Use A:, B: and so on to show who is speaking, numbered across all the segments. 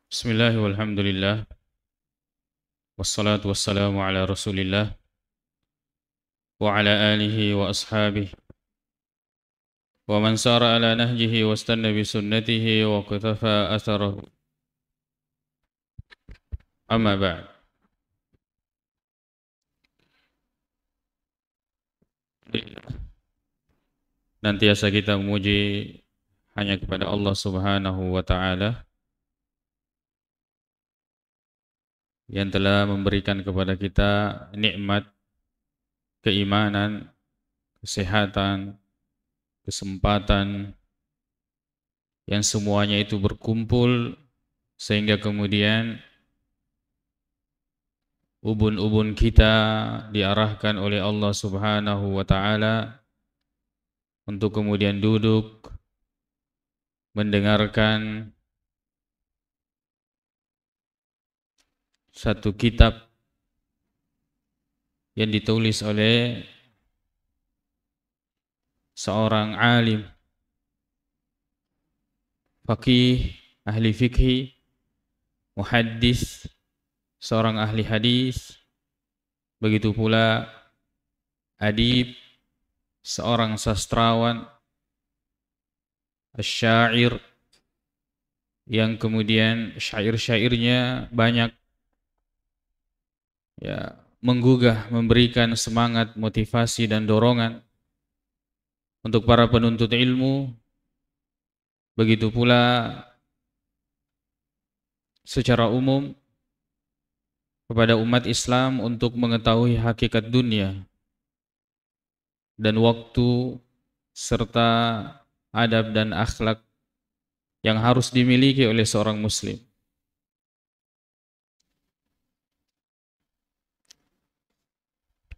A: Bismillah walhamdulillah wassalatu wassalamu ala rasulillah wa ala alihi wa ashabihi wa man sara ala nahjihi wa istanna bi sunnatihi wa qatafa atharahu amma ba'd. Nantiasa kita memuji hanya kepada Allah Subhanahu wa taala yang telah memberikan kepada kita nikmat keimanan, kesehatan, kesempatan yang semuanya itu berkumpul sehingga kemudian ubun-ubun kita diarahkan oleh Allah Subhanahu wa taala untuk kemudian duduk mendengarkan satu kitab yang ditulis oleh seorang alim, faqih, ahli fikih, muhaddis, seorang ahli hadis, begitu pula adib, seorang sastrawan, asyair, yang kemudian syair-syairnya banyak ya menggugah, memberikan semangat, motivasi dan dorongan untuk para penuntut ilmu. Begitu pula secara umum kepada umat Islam untuk mengetahui hakikat dunia dan waktu serta adab dan akhlak yang harus dimiliki oleh seorang muslim.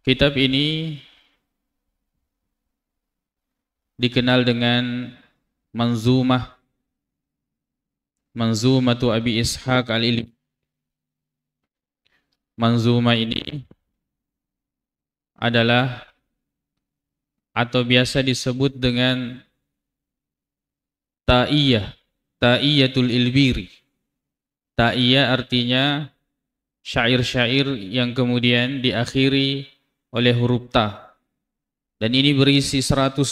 A: Kitab ini dikenal dengan Manzumatu Abi Ishaq Al-Ilmi. Manzumah ini adalah atau biasa disebut dengan Ta'iyatul Ilbiri. Ta'iyah artinya syair-syair yang kemudian diakhiri oleh huruf ta. Dan ini berisi 112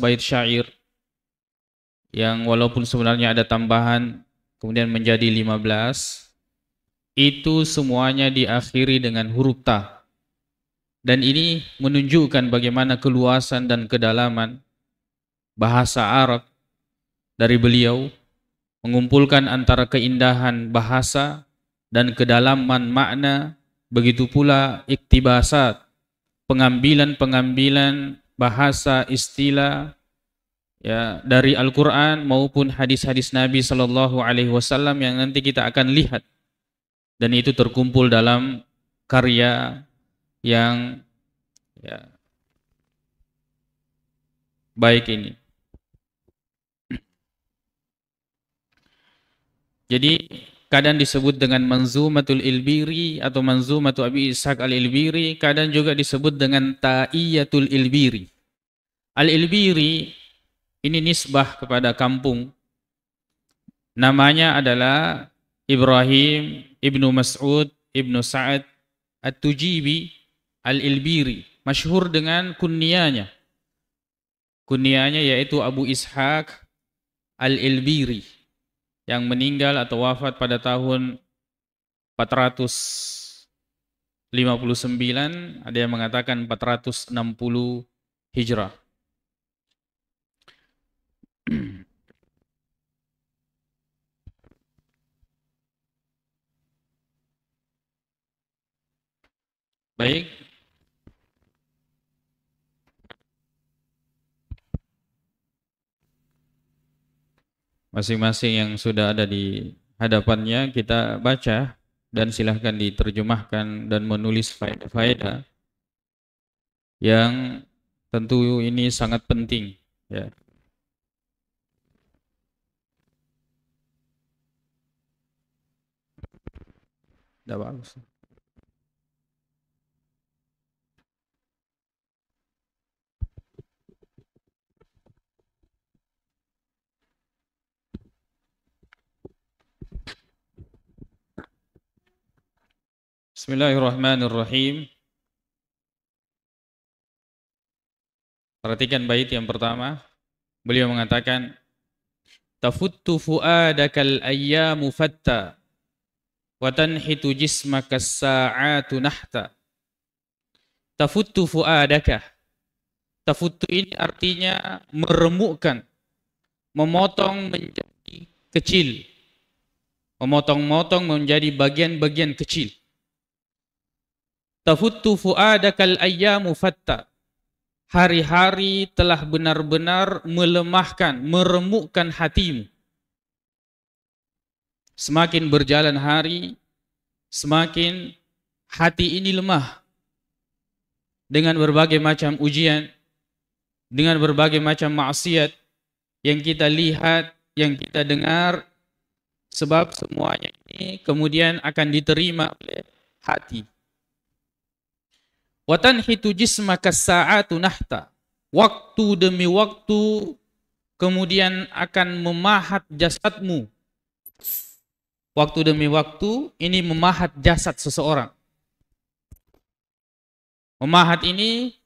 A: bait syair yang walaupun sebenarnya ada tambahan kemudian menjadi 15, itu semuanya diakhiri dengan huruf ta. Dan ini menunjukkan bagaimana keluasan dan kedalaman bahasa Arab dari beliau, mengumpulkan antara keindahan bahasa dan kedalaman makna, begitu pula iktibasat, pengambilan-pengambilan bahasa istilah ya dari Al-Qur'an maupun hadis-hadis Nabi Shallallahu alaihi wasallam yang nanti kita akan lihat. Dan itu terkumpul dalam karya yang ya, baik ini. Jadi kadang disebut dengan Manzumatul Ilbiri atau Manzumatu Abi Ishaq Al-Ilbiri, kadang juga disebut dengan Ta'iyatul Ilbiri. Al-Ilbiri ini nisbah kepada kampung. Namanya adalah Ibrahim Ibnu Mas'ud Ibnu Sa'ad At-Tujibi Al-Ilbiri, masyhur dengan kunyanya. Kunyanya yaitu Abu Ishaq Al-Ilbiri, yang meninggal atau wafat pada tahun 459, ada yang mengatakan 460 Hijrah. Baik, masing-masing yang sudah ada di hadapannya kita baca dan silahkan diterjemahkan dan menulis faedah-faedah yang tentu ini sangat penting ya. Tidak bagus. Bismillahirrahmanirrahim. Perhatikan bait yang pertama. Beliau mengatakan, tafuttu fuadakal ayyamu fatta wa tanhitu jismaka as-sa'atu nahta. Tafuttu fuadaka. Tafuttu ini artinya meremukkan, memotong menjadi kecil. Memotong-motong menjadi bagian-bagian kecil. Tafuttu fuadakal ayyamu fatta. Hari-hari telah benar-benar melemahkan, meremukkan hatimu. Semakin berjalan hari, semakin hati ini lemah. Dengan berbagai macam ujian, dengan berbagai macam maksiat yang kita lihat, yang kita dengar, sebab semuanya ini kemudian akan diterima oleh hati. Wa tanhitu jismaka as-sa'atu nahta. Waktu demi waktu kemudian akan memahat jasadmu. Waktu demi waktu ini memahat jasad seseorang. Memahat ini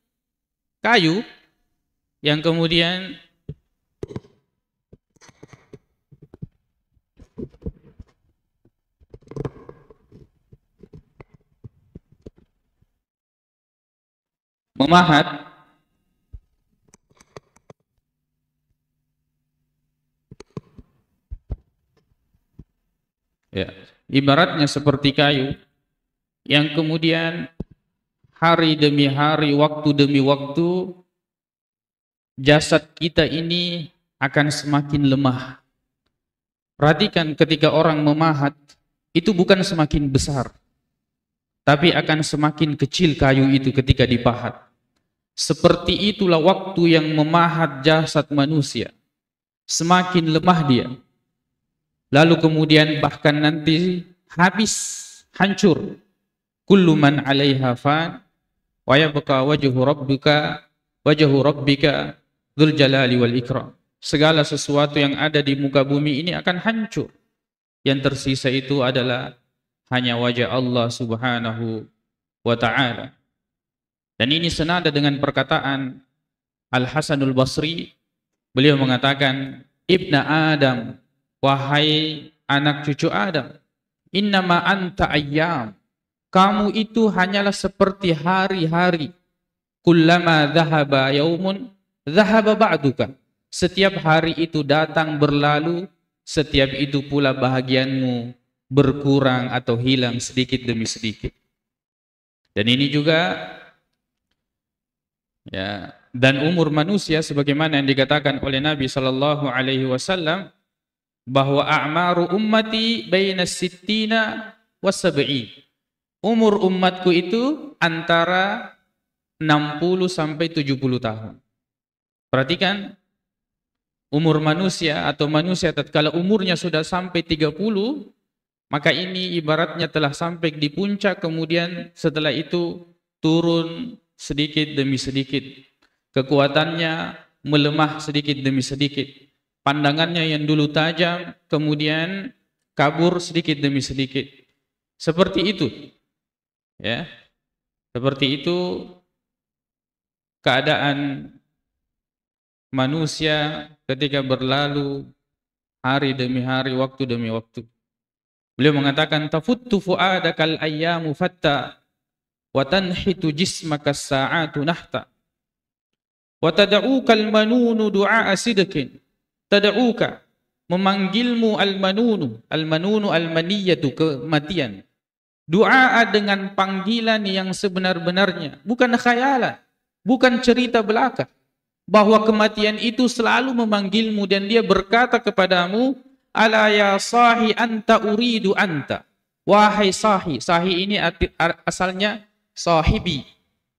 A: kayu yang kemudian memahat ya, ibaratnya seperti kayu yang kemudian hari demi hari, waktu demi waktu jasad kita ini akan semakin lemah. Perhatikan ketika orang memahat itu bukan semakin besar, tapi akan semakin kecil kayu itu ketika dipahat. Seperti itulah waktu yang memahat jasad manusia. Semakin lemah dia. Lalu kemudian bahkan nanti habis, hancur. Kullu man 'alaiha fan wa yabqa wajhu rabbika dzul jalali wal ikram. Segala sesuatu yang ada di muka bumi ini akan hancur. Yang tersisa itu adalah hanya wajah Allah Subhanahu wa ta'ala. Dan ini senada dengan perkataan Al-Hasanul Basri. Beliau mengatakan, Ibna Adam, wahai anak cucu Adam, innama anta ayyam. Kamu itu hanyalah seperti hari-hari. Kullama dhahaba yaumun, dhahaba ba'duka. Setiap hari itu datang berlalu, setiap itu pula bahagianmu berkurang atau hilang sedikit demi sedikit. Dan ini juga ya, dan umur manusia sebagaimana yang dikatakan oleh Nabi sallallahu alaihi wasallam bahwa a'maru ummati baina sittina was sab'in. Umur umatku itu antara 60 sampai 70 tahun. Perhatikan umur manusia atau manusia tatkala umurnya sudah sampai 30, maka ini ibaratnya telah sampai di puncak, kemudian setelah itu turun sedikit demi sedikit. Kekuatannya melemah sedikit demi sedikit. Pandangannya yang dulu tajam, kemudian kabur sedikit demi sedikit. Seperti itu. Ya. Seperti itu keadaan manusia ketika berlalu hari demi hari, waktu demi waktu. Beliau mengatakan tafuttu fuadakal ayyamu fatta wa tanhitu jismaka as-sa'atu nahta wa tad'uka al-manunu du'a sidqin. Tad'uka, memanggilmu al-manunu al-maniyatu, kematian. Doa dengan panggilan yang sebenar-benarnya, bukan khayalan, bukan cerita belaka. Bahwa kematian itu selalu memanggilmu dan dia berkata kepadamu, ala ya sahi anta uridu anta. Wahai sahi, sahi ini asalnya sahibi.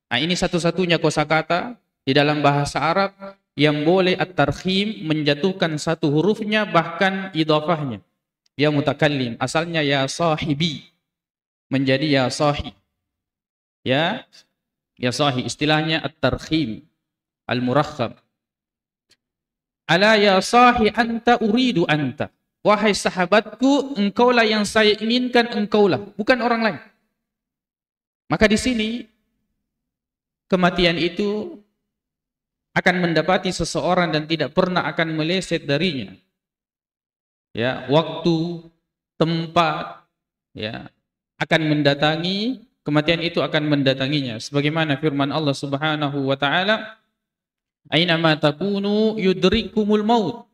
A: Nah, ini satu-satunya kosakata di dalam bahasa Arab yang boleh at-tarkhim, menjatuhkan satu hurufnya bahkan idhafahnya. Ya mutakallim, asalnya ya sahibi menjadi ya sahi. Ya sahi, istilahnya at-tarkhim al-murakhab. Ala ya sahi anta uridu anta. Wahai sahabatku, engkaulah yang saya inginkan, engkaulah, bukan orang lain. Maka di sini kematian itu akan mendapati seseorang dan tidak pernah akan meleset darinya. Ya, waktu, tempat, ya, akan mendatangi, kematian itu akan mendatanginya. Sebagaimana firman Allah Subhanahu wa taala, "Ainama takunu yudrikumul maut."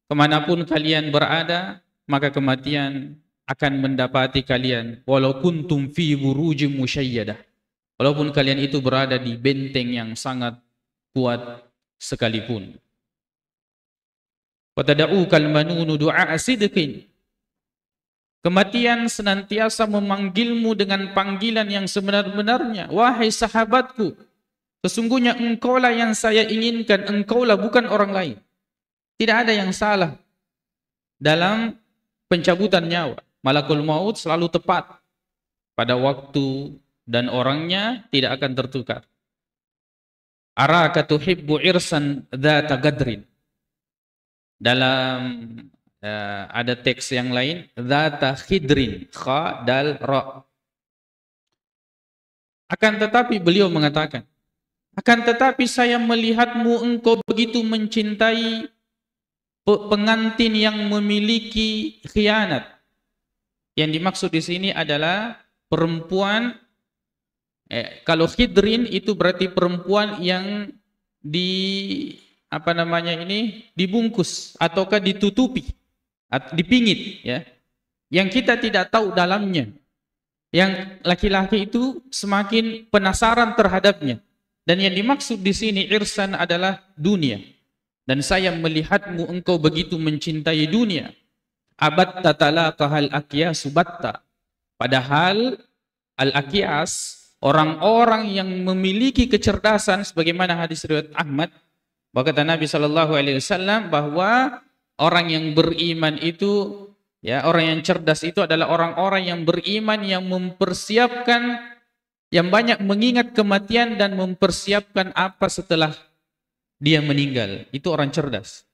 A: Kemanapun kalian berada, maka kematian akan mendapati kalian, walau kuntum fi burujim musyayyadah. Walaupun kalian itu berada di benteng yang sangat kuat sekalipun. Wa tad'ukal manunu du'a sidqin. Kematian senantiasa memanggilmu dengan panggilan yang sebenar-benarnya. Wahai sahabatku, sesungguhnya engkaulah yang saya inginkan, engkaulah bukan orang lain. Tidak ada yang salah dalam pencabutan nyawa. Malakul maut selalu tepat pada waktu dan orangnya tidak akan tertukar. Araka tuhibbu irsan dzata gadrin. Dalam ada teks yang lain, dzata khidrin, kha dal ra. Akan tetapi beliau mengatakan, akan tetapi saya melihatmu engkau begitu mencintai pengantin yang memiliki khianat. Yang dimaksud di sini adalah perempuan, kalau khidrin itu berarti perempuan yang dibungkus ataukah ditutupi, dipingit, ya. Yang kita tidak tahu dalamnya. Yang laki-laki itu semakin penasaran terhadapnya. Dan yang dimaksud di sini irsan adalah dunia. Dan saya melihatmu engkau begitu mencintai dunia. Abatta talaqahal aqyasu batta. Padahal al-aqyas, orang-orang yang memiliki kecerdasan, sebagaimana hadis riwayat Ahmad, bahwa kata Nabi SAW bahwa orang yang beriman itu, ya, orang yang cerdas itu adalah orang-orang yang beriman, yang mempersiapkan, yang banyak mengingat kematian dan mempersiapkan apa setelah dia meninggal. Itu orang cerdas.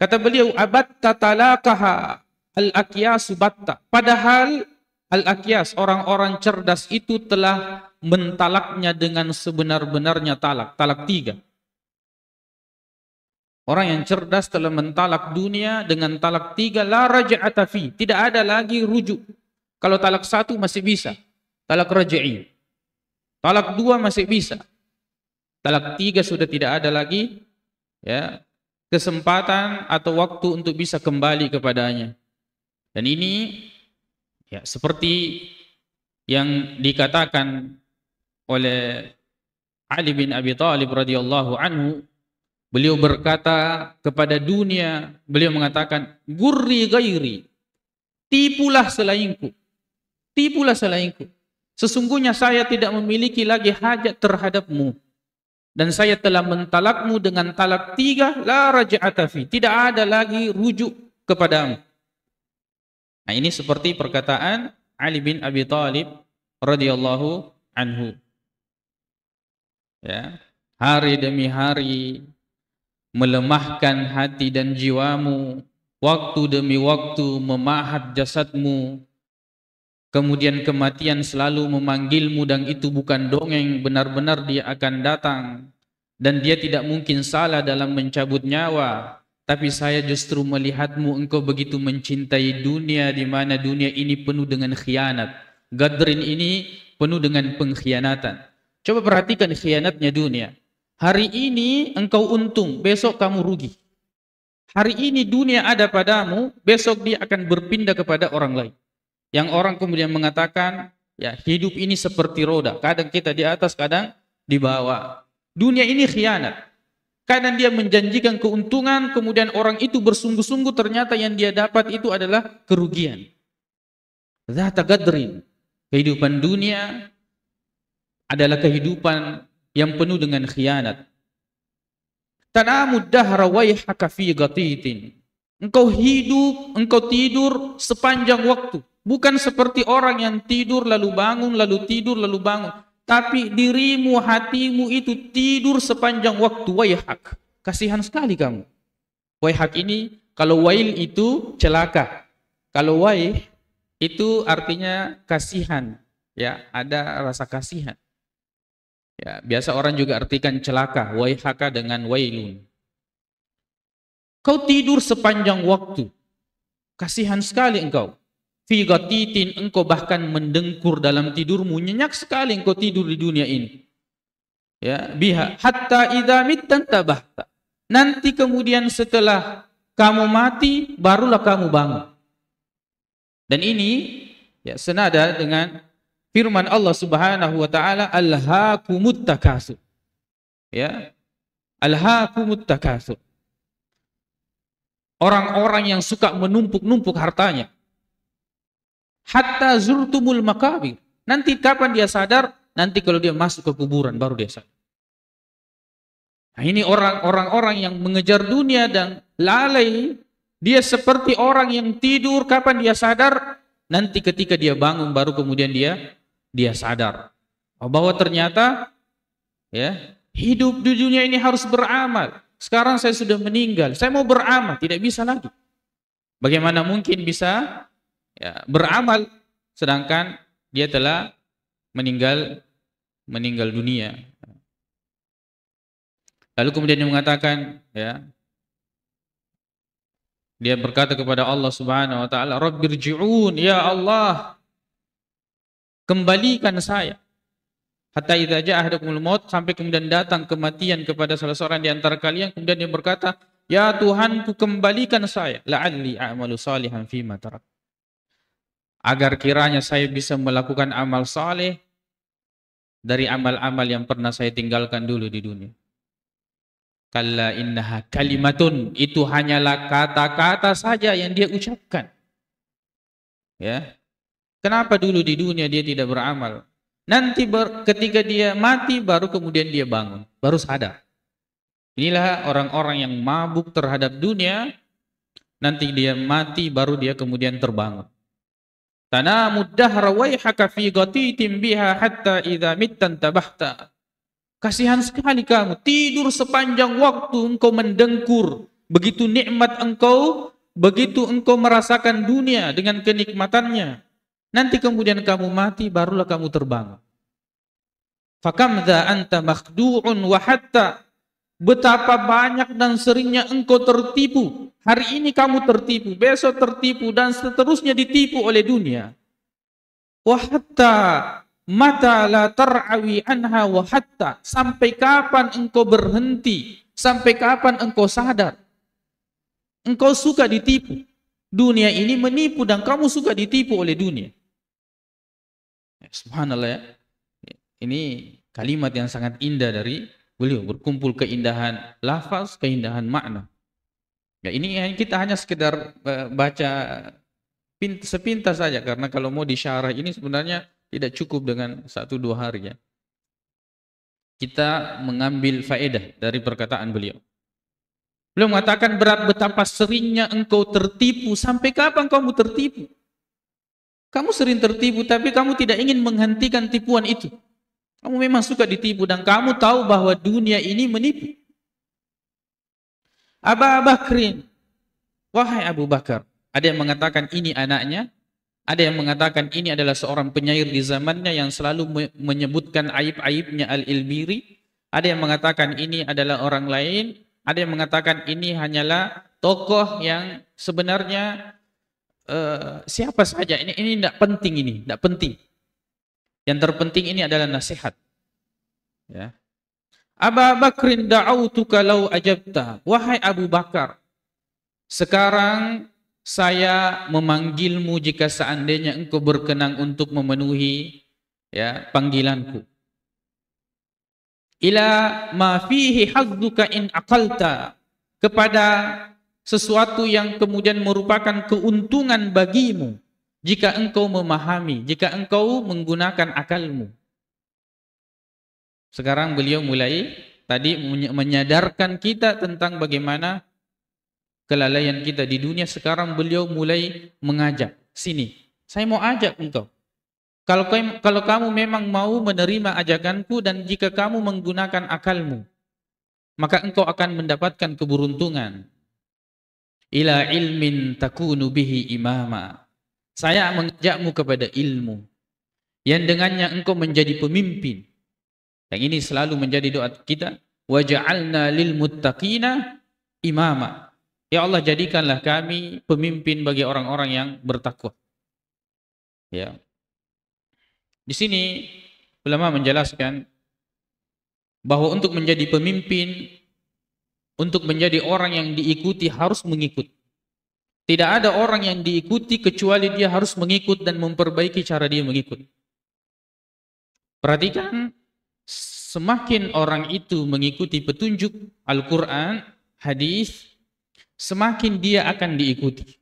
A: Kata beliau, abatta talaqaha al-aqyasu batta. Padahal al-aqyas, orang-orang cerdas itu telah mentalaknya dengan sebenar-benarnya talak. Talak 3. Orang yang cerdas telah mentalak dunia dengan talak 3, la raja'ata fi. Tidak ada lagi rujuk. Kalau talak 1 masih bisa, talak raj'i. Talak 2 masih bisa. Talak 3 sudah tidak ada lagi, ya, kesempatan atau waktu untuk bisa kembali kepadanya. Dan ini, ya, seperti yang dikatakan oleh Ali bin Abi Thalib radhiyallahu anhu. Beliau berkata kepada dunia, beliau mengatakan, "Gurri ghairi." Tipulah selainku. Tipulah selainku. Sesungguhnya saya tidak memiliki lagi hajat terhadapmu. Dan saya telah mentalakmu dengan talak 3, la raja'ata fi. Tidak ada lagi rujuk kepadamu. Nah, ini seperti perkataan Ali bin Abi Thalib radhiyallahu anhu. Ya, hari demi hari melemahkan hati dan jiwamu, waktu demi waktu memahat jasadmu. Kemudian kematian selalu memanggilmu dan itu bukan dongeng, benar-benar dia akan datang. Dan dia tidak mungkin salah dalam mencabut nyawa. Tapi saya justru melihatmu engkau begitu mencintai dunia, di mana dunia ini penuh dengan khianat. Gadrin ini penuh dengan pengkhianatan. Coba perhatikan khianatnya dunia. Hari ini engkau untung, besok kamu rugi. Hari ini dunia ada padamu, besok dia akan berpindah kepada orang lain. Yang orang kemudian mengatakan, ya, hidup ini seperti roda. Kadang kita di atas, kadang di bawah. Dunia ini khianat. Kadang dia menjanjikan keuntungan, kemudian orang itu bersungguh-sungguh, ternyata yang dia dapat itu adalah kerugian. Dzata gadrin. Kehidupan dunia adalah kehidupan yang penuh dengan khianat. Tanamud dahra wayhaka fi ghatitin. Engkau hidup, engkau tidur sepanjang waktu. Bukan seperti orang yang tidur lalu bangun, lalu tidur lalu bangun. Tapi dirimu, hatimu itu tidur sepanjang waktu. Wayhak. Kasihan sekali kamu. Wayhak ini, kalau wail itu celaka. Kalau waih itu artinya kasihan. ya ada rasa kasihan. Ya, biasa orang juga artikan celaka, waihaka dengan wailun. Kau tidur sepanjang waktu. Kasihan sekali engkau. Fi ghatitin, engkau bahkan mendengkur dalam tidurmu, nyenyak sekali engkau tidur di dunia ini. Ya, biha hatta idza mittan tabahta. Nanti kemudian setelah kamu mati barulah kamu bangun. Dan ini ya senada dengan firman Allah Subhanahu wa taala, alhaakumut takatsur. Ya. Alhaakumut takatsur. Orang-orang yang suka menumpuk-numpuk hartanya. Hatta zurtumul makabir. Nanti kapan dia sadar? Nanti kalau dia masuk ke kuburan baru dia sadar. Nah, ini orang-orang yang mengejar dunia dan lalai. Dia seperti orang yang tidur, kapan dia sadar? Nanti ketika dia bangun baru kemudian dia sadar bahwa ternyata ya hidup di dunia ini harus beramal. Sekarang saya sudah meninggal, saya mau beramal, tidak bisa lagi. Bagaimana mungkin bisa ya, beramal sedangkan dia telah meninggal dunia. Lalu kemudian dia mengatakan, ya, dia berkata kepada Allah Subhanahu wa taala, Rabbirji'un, ya Allah, kembalikan saya. Hatta idza ja'a ahadakumul maut, sampai kemudian datang kematian kepada salah seorang di antara kalian, kemudian dia berkata, ya Tuhanku, kembalikan saya, la'alli a'malu salihan fima tarak. Agar kiranya saya bisa melakukan amal saleh dari amal-amal yang pernah saya tinggalkan dulu di dunia. Kalla innaha kalimatun, itu hanyalah kata-kata saja yang dia ucapkan. Ya. Kenapa dulu di dunia dia tidak beramal? Nanti ketika dia mati baru kemudian dia bangun, baru sadar. Inilah orang-orang yang mabuk terhadap dunia, nanti dia mati baru dia kemudian terbangun. Tanamud dahra waihaka fi ghatitin biha hatta idza mittan tabahta. Kasihan sekali kamu, tidur sepanjang waktu engkau mendengkur. Begitu nikmat engkau, begitu engkau merasakan dunia dengan kenikmatannya. Nanti kemudian kamu mati, barulah kamu terbangun. Fakamdha anta makhdu'un wa hatta. Betapa banyak dan seringnya engkau tertipu. Hari ini kamu tertipu, besok tertipu, dan seterusnya ditipu oleh dunia. Wa hatta mata la tar'awi anha wa hatta. Sampai kapan engkau berhenti? Sampai kapan engkau sadar? Engkau suka ditipu. Dunia ini menipu dan kamu suka ditipu oleh dunia. Subhanallah ya. Ini kalimat yang sangat indah dari beliau, berkumpul keindahan lafaz, keindahan makna. Ya, ini kita hanya sekedar baca sepintas saja, karena kalau mau disyarah ini sebenarnya tidak cukup dengan 1-2 hari ya. Kita mengambil faedah dari perkataan beliau. Beliau mengatakan betapa seringnya engkau tertipu. Sampai kapan kamu tertipu? Kamu sering tertipu, tapi kamu tidak ingin menghentikan tipuan itu. Kamu memang suka ditipu dan kamu tahu bahwa dunia ini menipu. Abu Bakrin, wahai Abu Bakar. Ada yang mengatakan ini anaknya, ada yang mengatakan ini adalah seorang penyair di zamannya yang selalu menyebutkan aib-aibnya Al-Ilbiri. Ada yang mengatakan ini adalah orang lain, ada yang mengatakan ini hanyalah tokoh yang sebenarnya siapa saja, ini tidak penting, tidak penting. Yang terpenting ini adalah nasihat. Ya. Abu Bakrin da'autuka law ajabta. Wahai Abu Bakar, sekarang saya memanggilmu jika seandainya engkau berkenan untuk memenuhi ya panggilanku. Ila ma fihi hadduka in aqalta, kepada sesuatu yang kemudian merupakan keuntungan bagimu jika engkau memahami, jika engkau menggunakan akalmu. Sekarang beliau mulai tadi menyadarkan kita tentang bagaimana kelalaian kita di dunia. Sekarang beliau mulai mengajak, sini, saya mau ajak engkau. Kalau kamu memang mau menerima ajakanku dan jika kamu menggunakan akalmu, maka engkau akan mendapatkan keberuntungan. Ila ilmin takunu bihi imama. Saya mengajakmu kepada ilmu yang dengannya engkau menjadi pemimpin. Yang ini selalu menjadi doa kita, wa ja'alna lil muttaqina imama. Ya Allah, jadikanlah kami pemimpin bagi orang-orang yang bertakwa. Ya. Di sini ulama menjelaskan bahwa untuk menjadi pemimpin, untuk menjadi orang yang diikuti harus mengikut. Tidak ada orang yang diikuti kecuali dia harus mengikut dan memperbaiki cara dia mengikut. Perhatikan, semakin orang itu mengikuti petunjuk Al-Quran, hadis, semakin dia akan diikuti.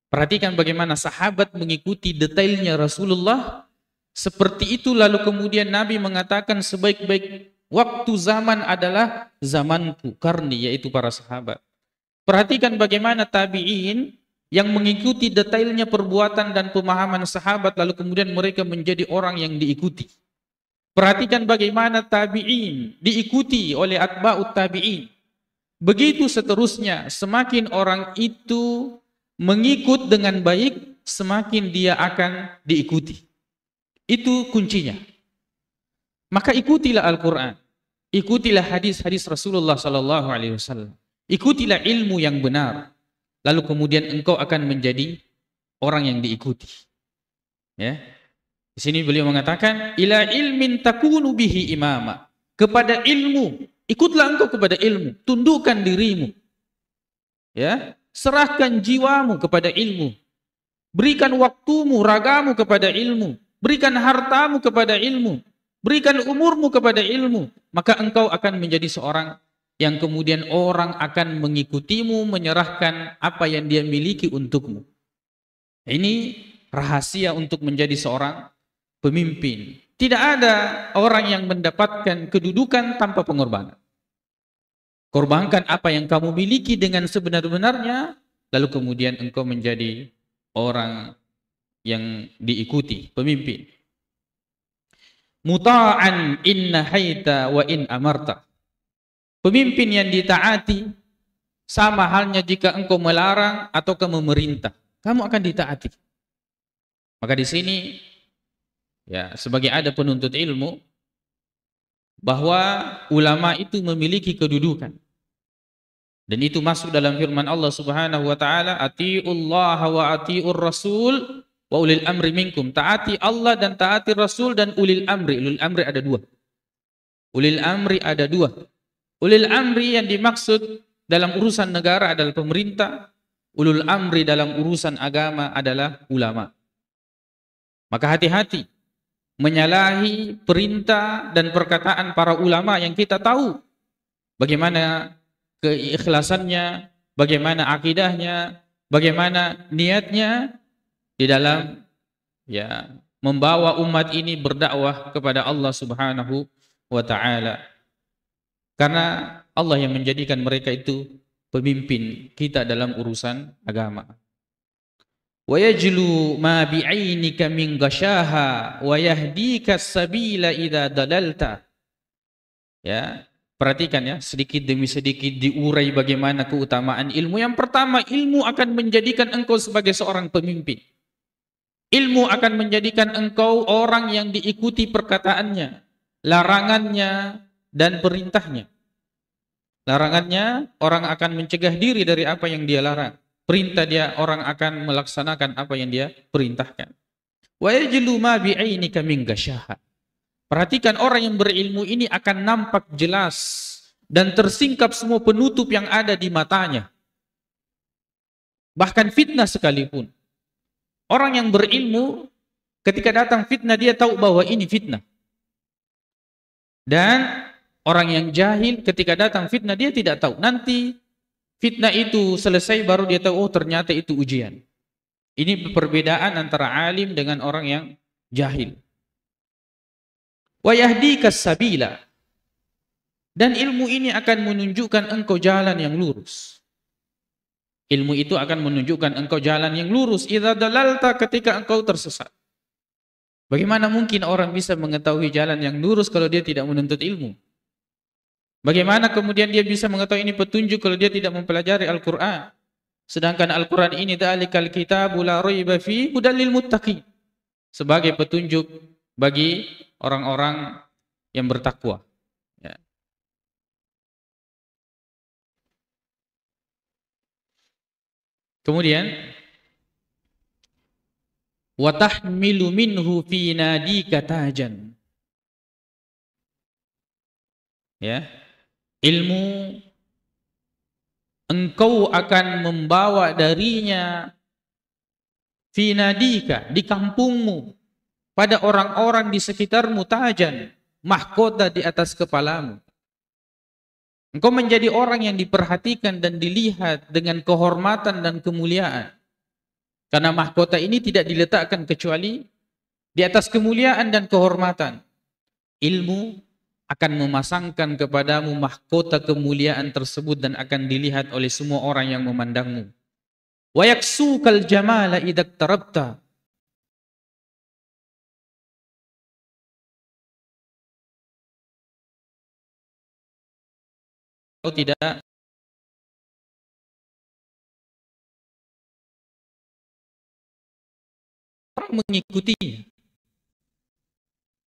A: Perhatikan bagaimana sahabat mengikuti detailnya Rasulullah. Seperti itu lalu kemudian Nabi mengatakan sebaik-baik waktu zaman adalah zamanku, karni, yaitu para sahabat. Perhatikan bagaimana tabi'in yang mengikuti detailnya perbuatan dan pemahaman sahabat lalu kemudian mereka menjadi orang yang diikuti. Perhatikan bagaimana tabi'in diikuti oleh atba'ut tabi'in. Begitu seterusnya, semakin orang itu mengikut dengan baik, semakin dia akan diikuti. Itu kuncinya. Maka ikutilah Al-Quran, ikutilah hadis-hadis Rasulullah SAW, ikutilah ilmu yang benar, lalu kemudian engkau akan menjadi orang yang diikuti. Ya. Di sini beliau mengatakan, ila ilmin takunu bihi imama. Kepada ilmu, ikutlah engkau kepada ilmu, tundukkan dirimu. Ya, serahkan jiwamu kepada ilmu. Berikan waktumu, ragamu kepada ilmu. Berikan hartamu kepada ilmu. Berikan umurmu kepada ilmu. Maka engkau akan menjadi seorang yang kemudian orang akan mengikutimu, menyerahkan apa yang dia miliki untukmu. Ini rahasia untuk menjadi seorang pemimpin. Tidak ada orang yang mendapatkan kedudukan tanpa pengorbanan. Korbankan apa yang kamu miliki dengan sebenar-benarnya, lalu kemudian engkau menjadi orang yang diikuti, pemimpin. Muta'an in nahaita wa in amarta. Pemimpin yang ditaati sama halnya jika engkau melarang atau kamu memerintah, kamu akan ditaati. Maka di sini ya, sebagai ada penuntut ilmu bahwa ulama itu memiliki kedudukan. Dan itu masuk dalam firman Allah Subhanahu wa taala, atiullaha wa atiur rasul wa ulil amri minkum. Taati Allah dan taati Rasul dan ulil amri. Ulil amri ada dua. Ulil amri ada dua. Ulil amri yang dimaksud dalam urusan negara adalah pemerintah. Ulul amri dalam urusan agama adalah ulama. Maka hati-hati menyalahi perintah dan perkataan para ulama yang kita tahu bagaimana keikhlasannya, bagaimana akidahnya, bagaimana niatnya di dalam ya membawa umat ini berdakwah kepada Allah Subhanahu wa taala. Karena Allah yang menjadikan mereka itu pemimpin kita dalam urusan agama. Wa yajlu ma bi'ainika min ghashaha wa yahdika as-sabila idza dalalta. Ya, perhatikan ya, sedikit demi sedikit diurai bagaimana keutamaan ilmu. Yang pertama, ilmu akan menjadikan engkau sebagai seorang pemimpin. Ilmu akan menjadikan engkau orang yang diikuti perkataannya, larangannya dan perintahnya. Larangannya, orang akan mencegah diri dari apa yang dia larang. Perintah dia, orang akan melaksanakan apa yang dia perintahkan. Wa yajlu ma bi'ainika min ghashaha. Perhatikan, orang yang berilmu ini akan nampak jelas dan tersingkap semua penutup yang ada di matanya. Bahkan fitnah sekalipun. Orang yang berilmu ketika datang fitnah dia tahu bahwa ini fitnah. Dan orang yang jahil ketika datang fitnah dia tidak tahu. Nanti fitnah itu selesai baru dia tahu, oh ternyata itu ujian. Ini perbedaan antara alim dengan orang yang jahil. Wa yahdikas sabila. Dan ilmu ini akan menunjukkan engkau jalan yang lurus. Ilmu itu akan menunjukkan engkau jalan yang lurus. Idza dalalta, ketika engkau tersesat. Bagaimana mungkin orang bisa mengetahui jalan yang lurus kalau dia tidak menuntut ilmu? Bagaimana kemudian dia bisa mengetahui ini petunjuk kalau dia tidak mempelajari Al-Quran? Sedangkan Al-Quran ini dzalikal kitabu la raiba fihi hudal lil muttaqin. Sebagai petunjuk bagi orang-orang yang bertakwa. Ya. Kemudian wa tahmilu minhu fi nadika tajan. Ya. Ilmu engkau akan membawa darinya fi nadika, di kampungmu, pada orang-orang di sekitarmu, tajan, mahkota di atas kepalamu. Engkau menjadi orang yang diperhatikan dan dilihat dengan kehormatan dan kemuliaan. Karena mahkota ini tidak diletakkan kecuali di atas kemuliaan dan kehormatan. Ilmu akan memasangkan kepadamu mahkota kemuliaan tersebut dan akan dilihat oleh semua orang yang memandangmu. Wa yaksukal jamala idak tarabta. Kau tidak mengikuti.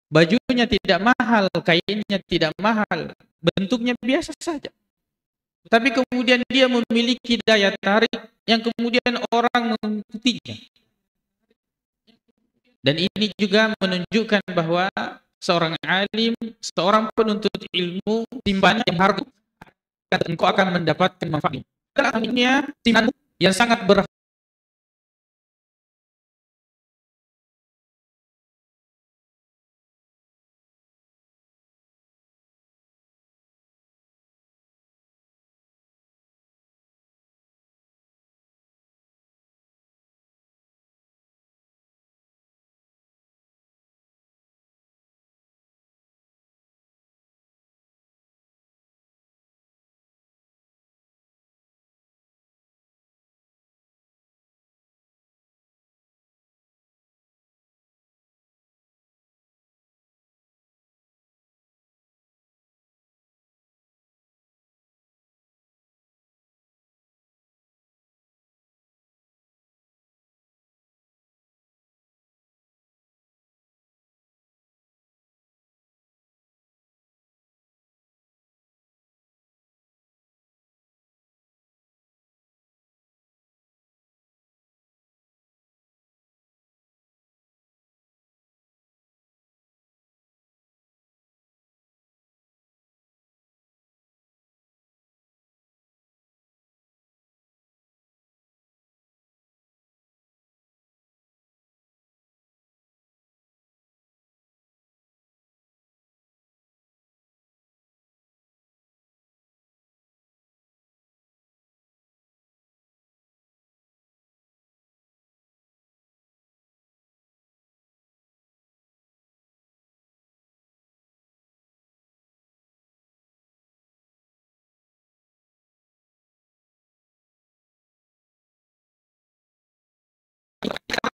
A: Bajunya tidak mahal, kainnya tidak mahal, bentuknya biasa saja. Tapi kemudian dia memiliki daya tarik yang kemudian orang mengikutinya. Dan ini juga menunjukkan bahwa seorang alim, seorang penuntut ilmu, timbangan yang harus engkau akan mendapatkan manfaat. Karena timbangan yang sangat berharga.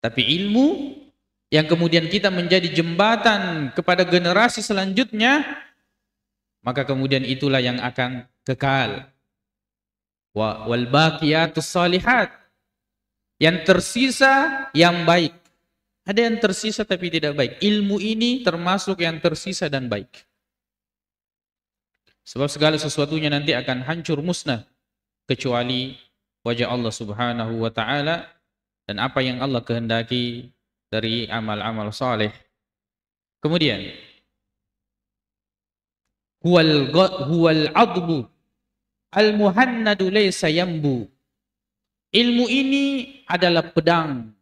A: Tapi ilmu yang kemudian kita menjadi jembatan kepada generasi selanjutnya, maka kemudian itulah yang akan kekal. Wal baqiyatus shalihat, yang tersisa yang baik. Ada yang tersisa tapi tidak baik. Ilmu ini termasuk yang tersisa dan baik. Sebab segala sesuatunya nanti akan hancur musnah kecuali wajah Allah Subhanahu wa taala dan apa yang Allah kehendaki dari amal-amal saleh. Kemudian huwal adbu al-muhannadu laysa yambu. Ilmu ini adalah pedang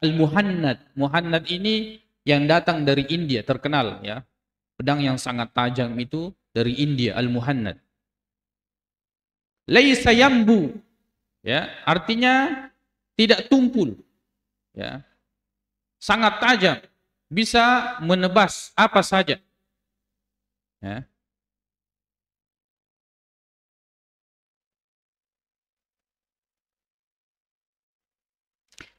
A: al-muhannad. Muhannad ini yang datang dari India, terkenal ya. Pedang yang sangat tajam itu dari India, al-muhannad. Laysa yambu. Ya, artinya tidak tumpul. Ya. Sangat tajam, bisa menebas apa saja. Ya.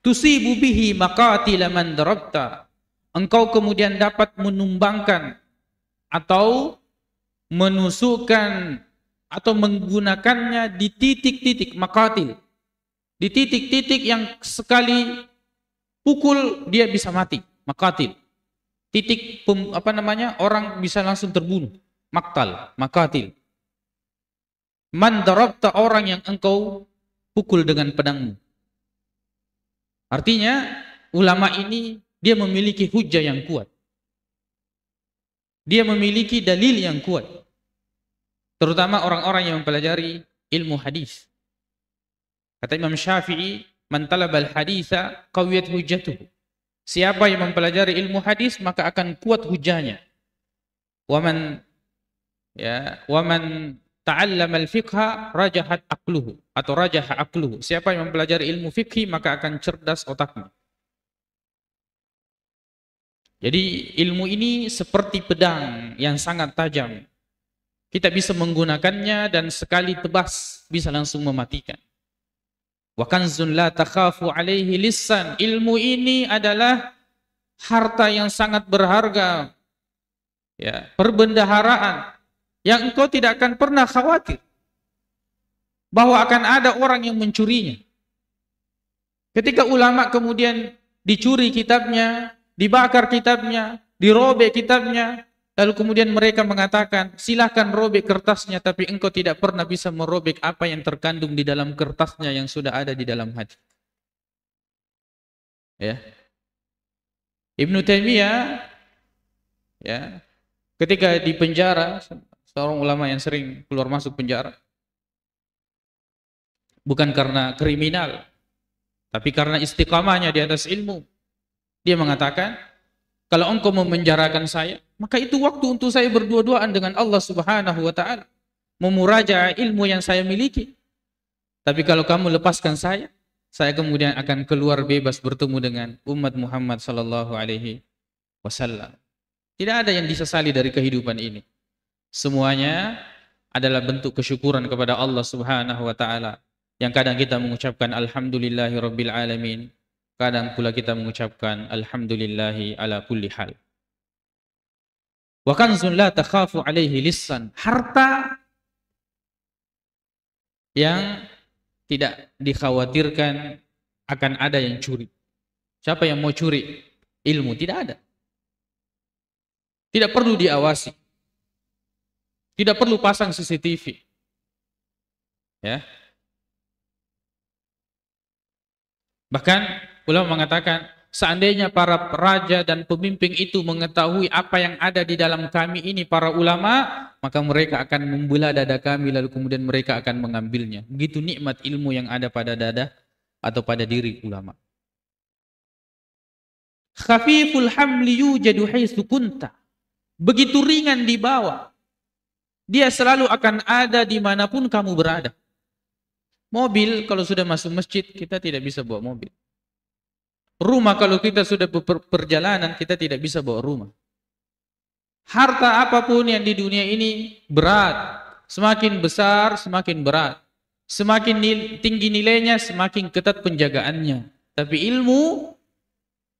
A: Tusibu bihi maqatila man darabta. Engkau kemudian dapat menumbangkan atau menusukkan atau menggunakannya di titik-titik maqatil. Di titik-titik yang sekali pukul dia bisa mati, maqatil. titik orang bisa langsung terbunuh. Maktal, makatil. Man darabta, orang yang engkau pukul dengan pedangmu. Artinya ulama ini dia memiliki hujah yang kuat. Dia memiliki dalil yang kuat. Terutama orang-orang yang mempelajari ilmu hadis. Kata Imam Syafi'i, man talabal haditha qawiyat hujjatuhu. Siapa yang mempelajari ilmu hadis maka akan kuat hujahnya. Waman ta'allama al-fiqha rajahat aqluhu atau rajaha aqluhu. Siapa yang mempelajari ilmu fikih maka akan cerdas otaknya. Jadi ilmu ini seperti pedang yang sangat tajam. Kita bisa menggunakannya dan sekali tebas bisa langsung mematikan. Wa kanzun la takhafu alaihi lisan. Ilmu ini adalah harta yang sangat berharga. Ya, perbendaharaan yang engkau tidak akan pernah khawatir bahwa akan ada orang yang mencurinya. Ketika ulama kemudian dicuri kitabnya, dibakar kitabnya, dirobek kitabnya, lalu kemudian mereka mengatakan, silakan robek kertasnya, tapi engkau tidak pernah bisa merobek apa yang terkandung di dalam kertasnya yang sudah ada di dalam hati. Ya. Ibnu Taimiyah, ya, ketika di penjara, seorang ulama yang sering keluar masuk penjara, bukan karena kriminal, tapi karena istiqamahnya di atas ilmu. Dia mengatakan, kalau engkau memenjarakan saya, maka itu waktu untuk saya berdua-duaan dengan Allah Subhanahu wa taala, memurajaah ilmu yang saya miliki. Tapi kalau kamu lepaskan saya kemudian akan keluar bebas bertemu dengan umat Muhammad sallallahu alaihi wasallam. Tidak ada yang disesali dari kehidupan ini. Semuanya adalah bentuk kesyukuran kepada Allah Subhanahu wa taala. Yang kadang kita mengucapkan alhamdulillahirabbil alamin, kadang pula kita mengucapkan alhamdulillahi ala kulli hal. Wa kanzun la takhafu alaihi lisan. Harta yang tidak dikhawatirkan akan ada yang curi. Siapa yang mau curi ilmu? Tidak ada. Tidak perlu diawasi. Tidak perlu pasang CCTV. Ya. Bahkan ulama mengatakan, seandainya para raja dan pemimpin itu mengetahui apa yang ada di dalam kami ini para ulama, maka mereka akan membelah dada kami lalu kemudian mereka akan mengambilnya. Begitu nikmat ilmu yang ada pada dada atau pada diri ulama. Khafiful hamli yujadu haitsu kunta. Begitu ringan dibawa. Dia selalu akan ada dimanapun kamu berada. Mobil kalau sudah masuk masjid kita tidak bisa bawa mobil. Rumah kalau kita sudah perjalanan kita tidak bisa bawa rumah. Harta apapun yang di dunia ini berat. Semakin besar semakin berat. Semakin tinggi nilainya semakin ketat penjagaannya. Tapi ilmu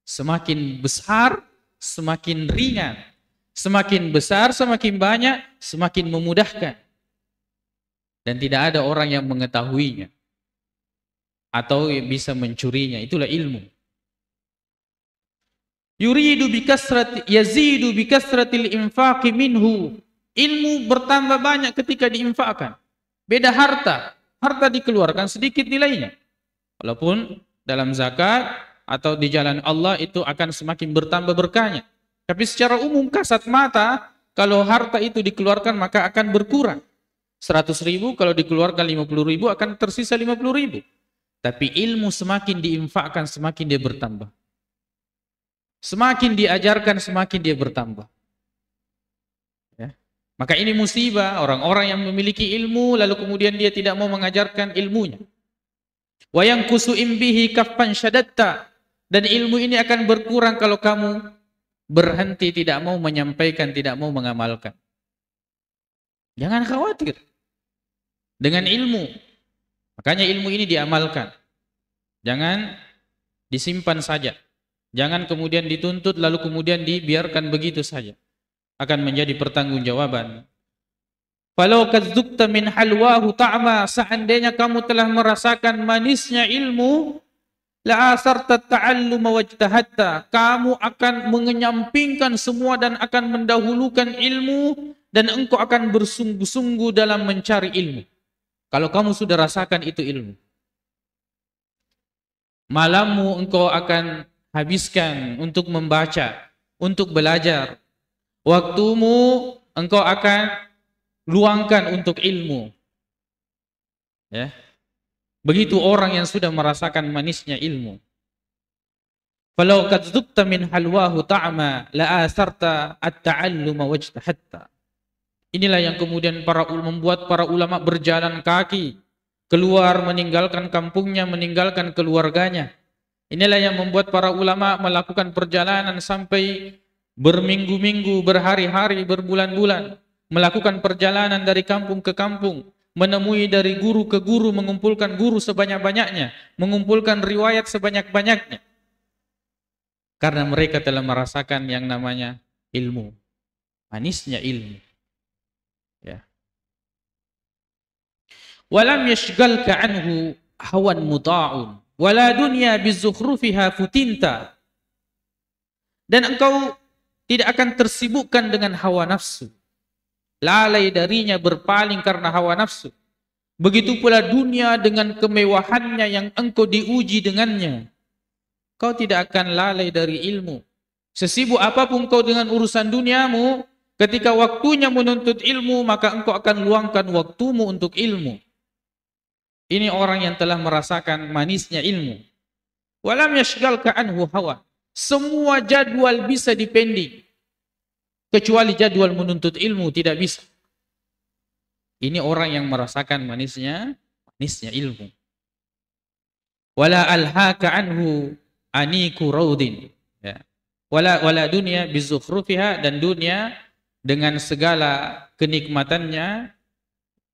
A: semakin besar semakin ringan. Semakin besar semakin banyak semakin memudahkan. Dan tidak ada orang yang mengetahuinya atau bisa mencurinya. Itulah ilmu. Yuridu bikasrati yazidu bikasratil infaqi minhu. Ilmu bertambah banyak ketika diinfakkan. Beda harta. Harta dikeluarkan sedikit nilainya. Walaupun dalam zakat atau di jalan Allah itu akan semakin bertambah berkahnya. Tapi secara umum kasat mata kalau harta itu dikeluarkan maka akan berkurang. 100.000 kalau dikeluarkan 50.000 akan tersisa 50.000. Tapi ilmu semakin diinfakkan semakin dia bertambah. Semakin diajarkan semakin dia bertambah. Ya. Maka ini musibah orang-orang yang memiliki ilmu lalu kemudian dia tidak mau mengajarkan ilmunya. Wa yanqusu imbihi kaffan syadatta. Dan ilmu ini akan berkurang kalau kamu berhenti tidak mau menyampaikan, tidak mau mengamalkan. Jangan khawatir dengan ilmu. Makanya ilmu ini diamalkan. Jangan disimpan saja. Jangan kemudian dituntut lalu kemudian dibiarkan begitu saja. Akan menjadi pertanggungjawaban. Falau kadzukta min halwahu ta'ma, seandainya kamu telah merasakan manisnya ilmu, La asarta ta'alluma wajtahatta. Kamu akan mengenyampingkan semua dan akan mendahulukan ilmu dan engkau akan bersungguh-sungguh dalam mencari ilmu. Kalau kamu sudah rasakan itu ilmu. Malammu engkau akan habiskan untuk membaca, untuk belajar. Waktumu engkau akan luangkan untuk ilmu. Ya. Begitu orang yang sudah merasakan manisnya ilmu. Falau qad dzukta min halwahu ta'ma la asarta at-ta'alluma wajtahatta. Inilah yang kemudian membuat para ulama berjalan kaki keluar meninggalkan kampungnya, meninggalkan keluarganya. Inilah yang membuat para ulama melakukan perjalanan sampai berminggu-minggu, berhari-hari, berbulan-bulan, melakukan perjalanan dari kampung ke kampung, menemui dari guru ke guru, mengumpulkan guru sebanyak-banyaknya, mengumpulkan riwayat sebanyak-banyaknya. Karena mereka telah merasakan yang namanya ilmu, manisnya ilmu. Ya. Walam yashghalka anhu hawan muta'un, wala dunya bizukhrufiha futinta. Dan engkau tidak akan tersibukkan dengan hawa nafsu. Lalai darinya, berpaling karena hawa nafsu. Begitu pula dunia dengan kemewahannya yang engkau diuji dengannya. Kau tidak akan lalai dari ilmu. Sesibuk apapun kau dengan urusan duniamu, ketika waktunya menuntut ilmu, maka engkau akan luangkan waktumu untuk ilmu. Ini orang yang telah merasakan manisnya ilmu. Walam yashghalka anhu hawa. Semua jadwal bisa dipending. Kecuali jadwal menuntut ilmu tidak bisa. Ini orang yang merasakan manisnya ilmu. Wala alhaka anhu aniku raudin. Ya. Wala dunia bizukhrufiha, dan dunia dengan segala kenikmatannya,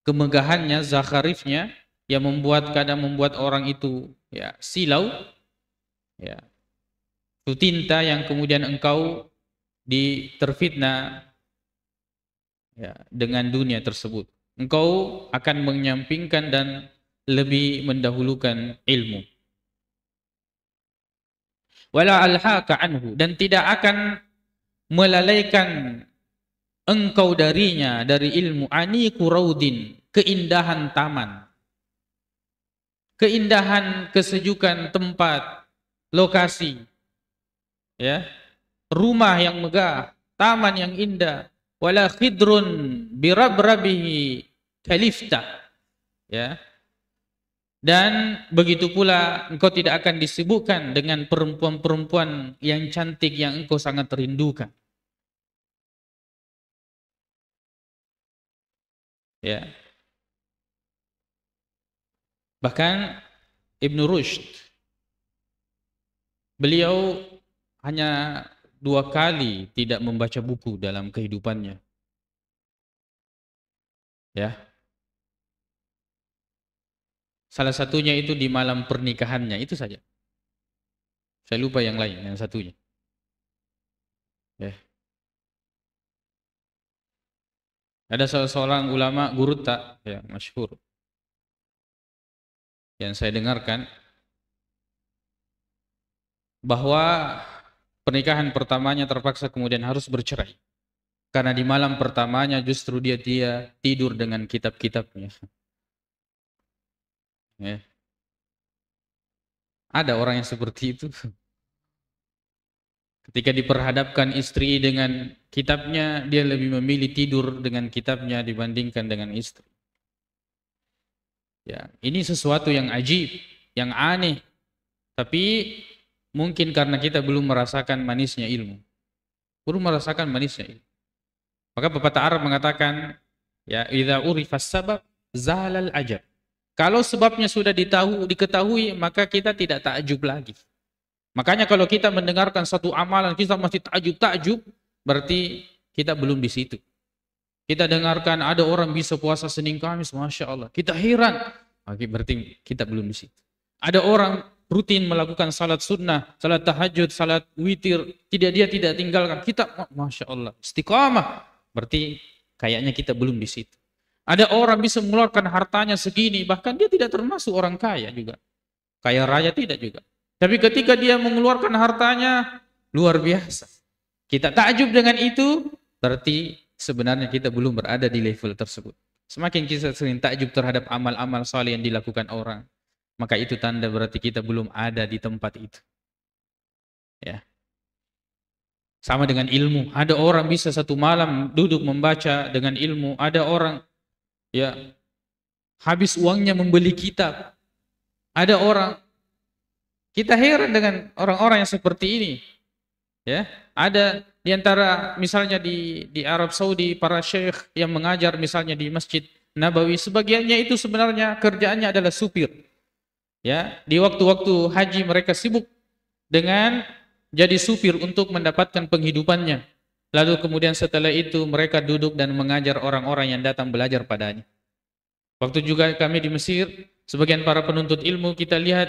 A: kemegahannya, zakharifnya, yang kadang membuat orang itu ya silau. Ya. Itu tinta yang kemudian engkau terfitnah ya, dengan dunia tersebut. Engkau akan menyampingkan dan lebih mendahulukan ilmu. Wala alhaka anhu, dan tidak akan melalaikan engkau darinya, dari ilmu, aniku raudin, keindahan taman, keindahan kesejukan tempat, lokasi, ya, rumah yang megah, taman yang indah, wala khidrun birabrabihi kalifta, ya. Dan begitu pula engkau tidak akan disibukkan dengan perempuan-perempuan yang cantik yang engkau sangat rindukan. Ya. Bahkan Ibn Rushd, beliau hanya 2 kali tidak membaca buku dalam kehidupannya. Ya. Salah satunya itu di malam pernikahannya, itu saja. Saya lupa yang lain, yang satunya. Ya. Ada seorang ulama Gurutta, ya, masyhur, yang saya dengarkan, bahwa pernikahan pertamanya terpaksa kemudian harus bercerai. Karena di malam pertamanya justru dia tidur dengan kitab-kitabnya. Ya. Ada orang yang seperti itu. Ketika diperhadapkan istri dengan kitabnya, dia lebih memilih tidur dengan kitabnya dibandingkan dengan istri. Ya, ini sesuatu yang ajib, yang aneh. Tapi mungkin karena kita belum merasakan manisnya ilmu. Belum merasakan manisnya ilmu. Maka pepatah Arab mengatakan, ya, idza urifas sabab zalal ajab. Kalau sebabnya sudah diketahui, maka kita tidak takjub lagi. Makanya kalau kita mendengarkan satu amalan, kita masih takjub, berarti kita belum di situ. Kita dengarkan ada orang bisa puasa Senin Kamis, Masya Allah. Kita heran, berarti kita belum di situ. Ada orang rutin melakukan salat sunnah, salat tahajud, salat witir, dia tidak tinggalkan. Kita, Masya Allah, istiqamah. Berarti kayaknya kita belum di situ. Ada orang bisa mengeluarkan hartanya segini, bahkan dia tidak termasuk orang kaya juga. Kaya raya tidak juga. Tapi ketika dia mengeluarkan hartanya, luar biasa. Kita takjub dengan itu, berarti sebenarnya kita belum berada di level tersebut. Semakin kita sering takjub terhadap amal-amal saleh yang dilakukan orang, maka itu tanda berarti kita belum ada di tempat itu. Ya. Sama dengan ilmu. Ada orang bisa satu malam duduk membaca dengan ilmu. Ada orang ya habis uangnya membeli kitab. Ada orang, kita heran dengan orang-orang yang seperti ini. Ya, ada di antara misalnya di Arab Saudi para syekh yang mengajar misalnya di Masjid Nabawi, sebagiannya itu sebenarnya kerjaannya adalah supir. Ya, di waktu-waktu haji mereka sibuk dengan jadi supir untuk mendapatkan penghidupannya. Lalu kemudian setelah itu mereka duduk dan mengajar orang-orang yang datang belajar padanya. Waktu juga kami di Mesir, sebagian para penuntut ilmu kita lihat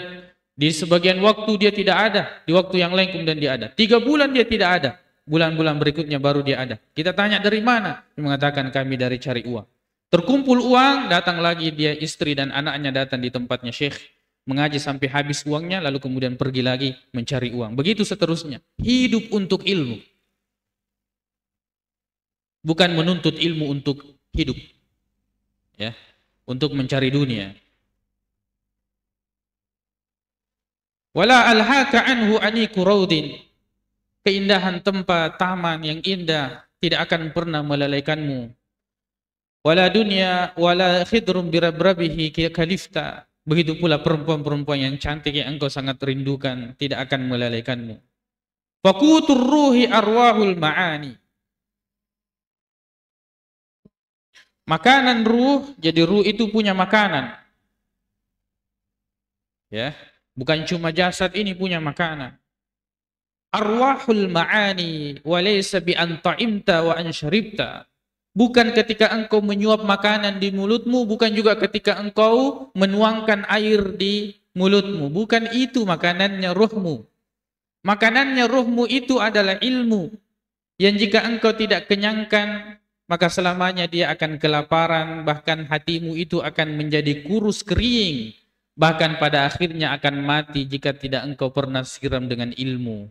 A: di sebagian waktu dia tidak ada, di waktu yang lain kemudian dia ada. 3 bulan dia tidak ada, bulan-bulan berikutnya baru dia ada. Kita tanya dari mana? Dia mengatakan kami dari cari uang. Terkumpul uang, datang lagi dia istri dan anaknya datang di tempatnya syekh, mengaji sampai habis uangnya, lalu kemudian pergi lagi mencari uang. Begitu seterusnya. Hidup untuk ilmu. Bukan menuntut ilmu untuk hidup. Ya, untuk mencari dunia. Wala alhaka anhu aniku raudin. Keindahan tempat, taman yang indah tidak akan pernah melalaikanmu. Wala dunia wala khidrum birabrabihi kalifta. Begitu pula perempuan-perempuan yang cantik yang engkau sangat rindukan tidak akan melalaikanmu. Faqutur ruhi arwahul ma'ani. Makanan ruh, jadi ruh itu punya makanan. Ya, bukan cuma jasad ini punya makanan. Arwahul ma'ani wa laysa bi an ta'imta wa an syaribta. Bukan ketika engkau menyuap makanan di mulutmu, bukan juga ketika engkau menuangkan air di mulutmu. Bukan itu makanannya ruhmu. Makanannya ruhmu itu adalah ilmu. Yang jika engkau tidak kenyangkan, maka selamanya dia akan kelaparan, bahkan hatimu itu akan menjadi kurus kering. Bahkan pada akhirnya akan mati jika tidak engkau pernah siram dengan ilmu.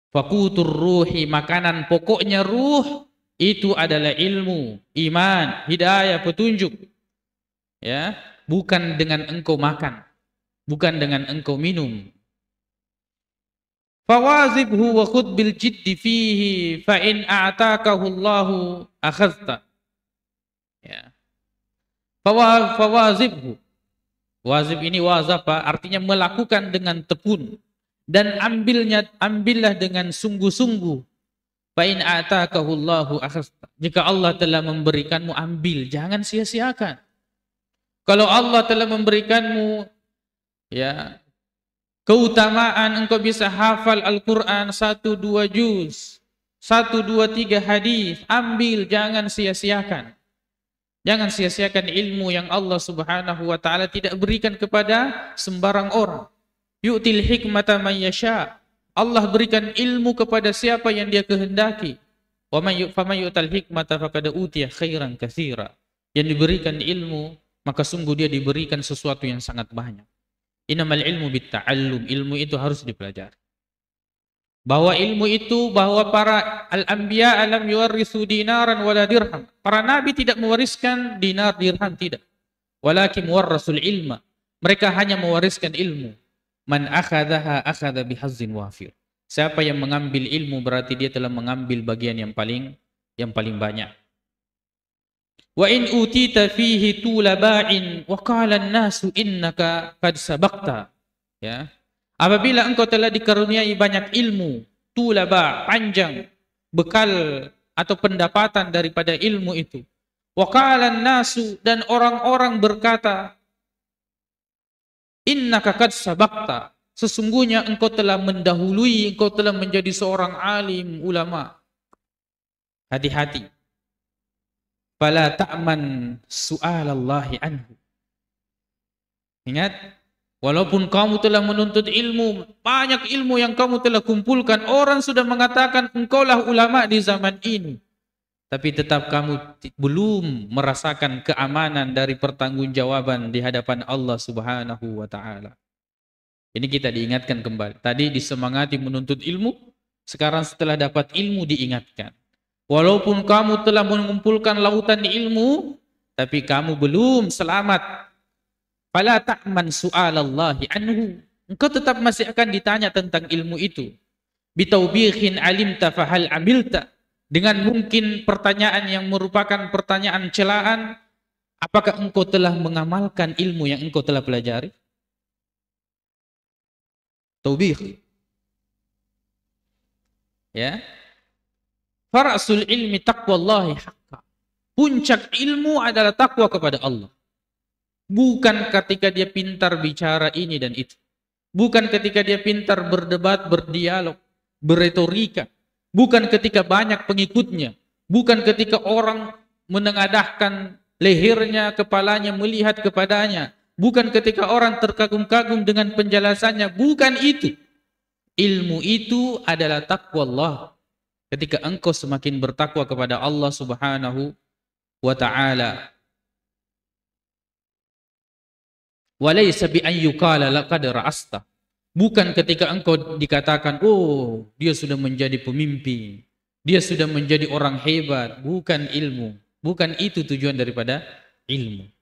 A: Faqutur ruhi, makanan pokoknya ruh, itu adalah ilmu, iman, hidayah, petunjuk. Ya, bukan dengan engkau makan, bukan dengan engkau minum. Fawazibhu wa khud bil jiddi fihi fa in a'takahu Allahu akhadta. Ya. Fawazibhu. Wazib ini wazapa artinya melakukan dengan tekun dan ambillah dengan sungguh-sungguh. Fa in atakahu Allahu akhadta. Jika Allah telah memberikanmu, ambil, jangan sia-siakan. Kalau Allah telah memberikanmu ya keutamaan, engkau bisa hafal Al-Qur'an 1-2 juz, 1-2-3 hadis, ambil, jangan sia-siakan. Jangan sia-siakan ilmu yang Allah Subhanahu wa taala tidak berikan kepada sembarang orang. Yu'til hikmata man yasha. Allah berikan ilmu kepada siapa yang dia kehendaki. Wa may yu'tal hikmata faqad utiya khairan katsira. Yang diberikan ilmu, maka sungguh dia diberikan sesuatu yang sangat banyak. Innamal ilmu bitta'allum. Ilmu itu harus dipelajari. Bahwa ilmu itu, bahwa para al-anbiya alam yuwarrisu dinaran wala dirham. Para nabi tidak mewariskan dinar dirham, tidak. Walakin warrasul ilma. Mereka hanya mewariskan ilmu. Man akhadhaha akhadha bihazzin wafir. Siapa yang mengambil ilmu berarti dia telah mengambil bagian yang paling banyak. Wa in utita fihi tula ba'in wa qala an-nasu innaka qad sabaqta. Ya. Apabila engkau telah dikaruniai banyak ilmu, tula ba', panjang, bekal atau pendapatan daripada ilmu itu. Wa qala an-nasu, dan orang-orang berkata, innaka qad sabaqta, sesungguhnya engkau telah mendahului, engkau telah menjadi seorang alim ulama. Hati-hati. Fala ta'man su'alallahi anhu. Ingat, walaupun kamu telah menuntut ilmu, banyak ilmu yang kamu telah kumpulkan, orang sudah mengatakan engkaulah ulama di zaman ini. Tapi tetap kamu belum merasakan keamanan dari pertanggungjawaban di hadapan Allah Subhanahu wa taala. Ini kita diingatkan kembali. Tadi disemangati menuntut ilmu, sekarang setelah dapat ilmu diingatkan. Walaupun kamu telah mengumpulkan lautan ilmu, tapi kamu belum selamat. Fala ta'man su'alallahi anhu. Engkau tetap masih akan ditanya tentang ilmu itu. Bitaubihin alimta fahal amilta. Dengan mungkin pertanyaan yang merupakan pertanyaan celaan, apakah engkau telah mengamalkan ilmu yang engkau telah pelajari? Taubih. Ya. Farasul ilmi taqwallahi haqqa. Puncak ilmu adalah takwa kepada Allah. Bukan ketika dia pintar bicara ini dan itu. Bukan ketika dia pintar berdebat, berdialog, berretorika. Bukan ketika banyak pengikutnya. Bukan ketika orang menengadahkan lehernya, kepalanya melihat kepadanya. Bukan ketika orang terkagum-kagum dengan penjelasannya. Bukan itu. Ilmu itu adalah takwa Allah. Ketika engkau semakin bertakwa kepada Allah Subhanahu wa ta'ala. Walaysa bi an yuqala laqad ra'asta. Bukan ketika engkau dikatakan, oh, dia sudah menjadi pemimpin, dia sudah menjadi orang hebat. Bukan ilmu. Bukan itu tujuan daripada ilmu.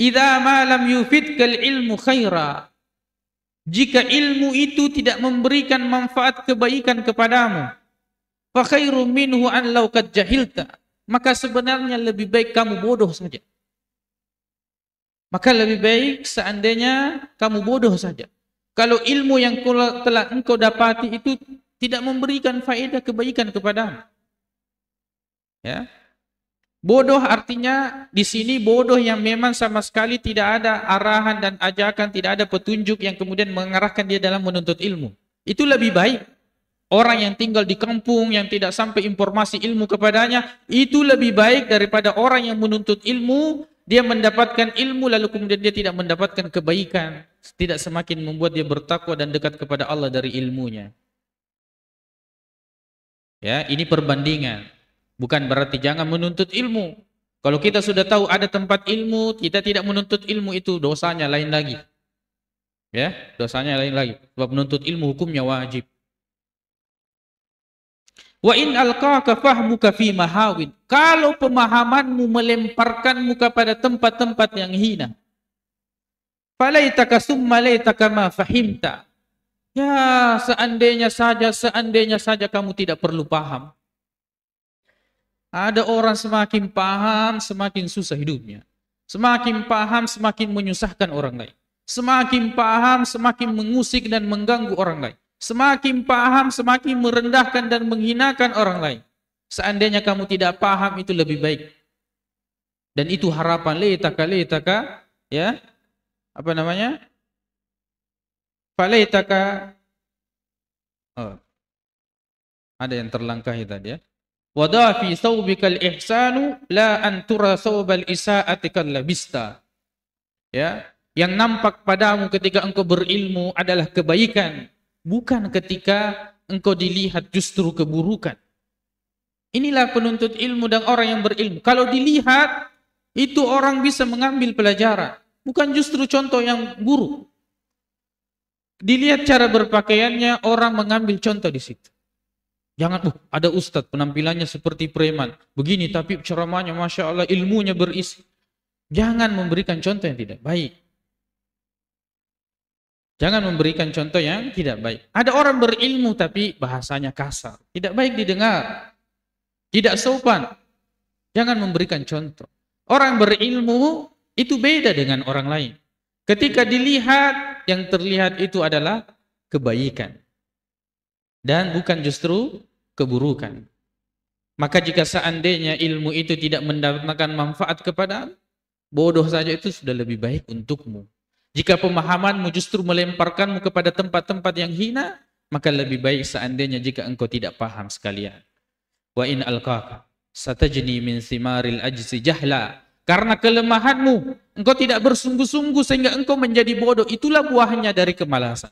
A: Idza ma lam yufidkal ilmu khaira. Jika ilmu itu tidak memberikan manfaat kebaikan kepadamu, fa khairu minhu an law qad jahilta. Maka sebenarnya lebih baik kamu bodoh saja. Maka lebih baik seandainya kamu bodoh saja. Kalau ilmu yang telah engkau dapati itu tidak memberikan faedah kebaikan kepadamu. Ya. Bodoh artinya di sini bodoh yang memang sama sekali tidak ada arahan dan ajakan, tidak ada petunjuk yang kemudian mengarahkan dia dalam menuntut ilmu. Itu lebih baik. Orang yang tinggal di kampung yang tidak sampai informasi ilmu kepadanya, itu lebih baik daripada orang yang menuntut ilmu. Dia mendapatkan ilmu lalu kemudian dia tidak mendapatkan kebaikan. Tidak semakin membuat dia bertakwa dan dekat kepada Allah dari ilmunya. Ya, ini perbandingan. Bukan berarti jangan menuntut ilmu. Kalau kita sudah tahu ada tempat ilmu, kita tidak menuntut ilmu, itu dosanya lain lagi. Ya, dosanya lain lagi. Sebab menuntut ilmu hukumnya wajib. Wa in alqaka fahmuka fi mahawin. Kalau pemahamanmu melemparkanmu kepada tempat-tempat yang hina. Falaitaka summa laitaka ma fahimta. Ya, seandainya saja kamu tidak perlu paham. Ada orang semakin paham, semakin susah hidupnya. Semakin paham, semakin menyusahkan orang lain. Semakin paham, semakin mengusik dan mengganggu orang lain. Semakin paham, semakin merendahkan dan menghinakan orang lain. Seandainya kamu tidak paham, itu lebih baik. Dan itu harapan leitaka, ya, apa namanya? Falaitaka, oh, ada yang terlangkahi tadi ya. Wada fi thawbikal ihsanu la antura thawbal isaati kallabista. Ya, yang nampak padamu ketika engkau berilmu adalah kebaikan. Bukan ketika engkau dilihat justru keburukan. Inilah penuntut ilmu dan orang yang berilmu. Kalau dilihat, itu orang bisa mengambil pelajaran. Bukan justru contoh yang buruk. Dilihat cara berpakaiannya, orang mengambil contoh di situ. Jangan, ada ustadz penampilannya seperti preman. Begini tapi ceramahnya Masya Allah, ilmunya berisi. Jangan memberikan contoh yang tidak baik. Jangan memberikan contoh yang tidak baik. Ada orang berilmu tapi bahasanya kasar. Tidak baik didengar. Tidak sopan. Jangan memberikan contoh. Orang berilmu itu beda dengan orang lain. Ketika dilihat, yang terlihat itu adalah kebaikan. Dan bukan justru keburukan. Maka jika seandainya ilmu itu tidak mendatangkan manfaat kepadamu, bodoh saja itu sudah lebih baik untukmu. Jika pemahamanmu justru melemparkanmu kepada tempat-tempat yang hina, maka lebih baik seandainya jika engkau tidak paham sekalian. Wa in alqaka satajni min simaril ajzi jahla. Karena kelemahanmu, engkau tidak bersungguh-sungguh sehingga engkau menjadi bodoh. Itulah buahnya dari kemalasan.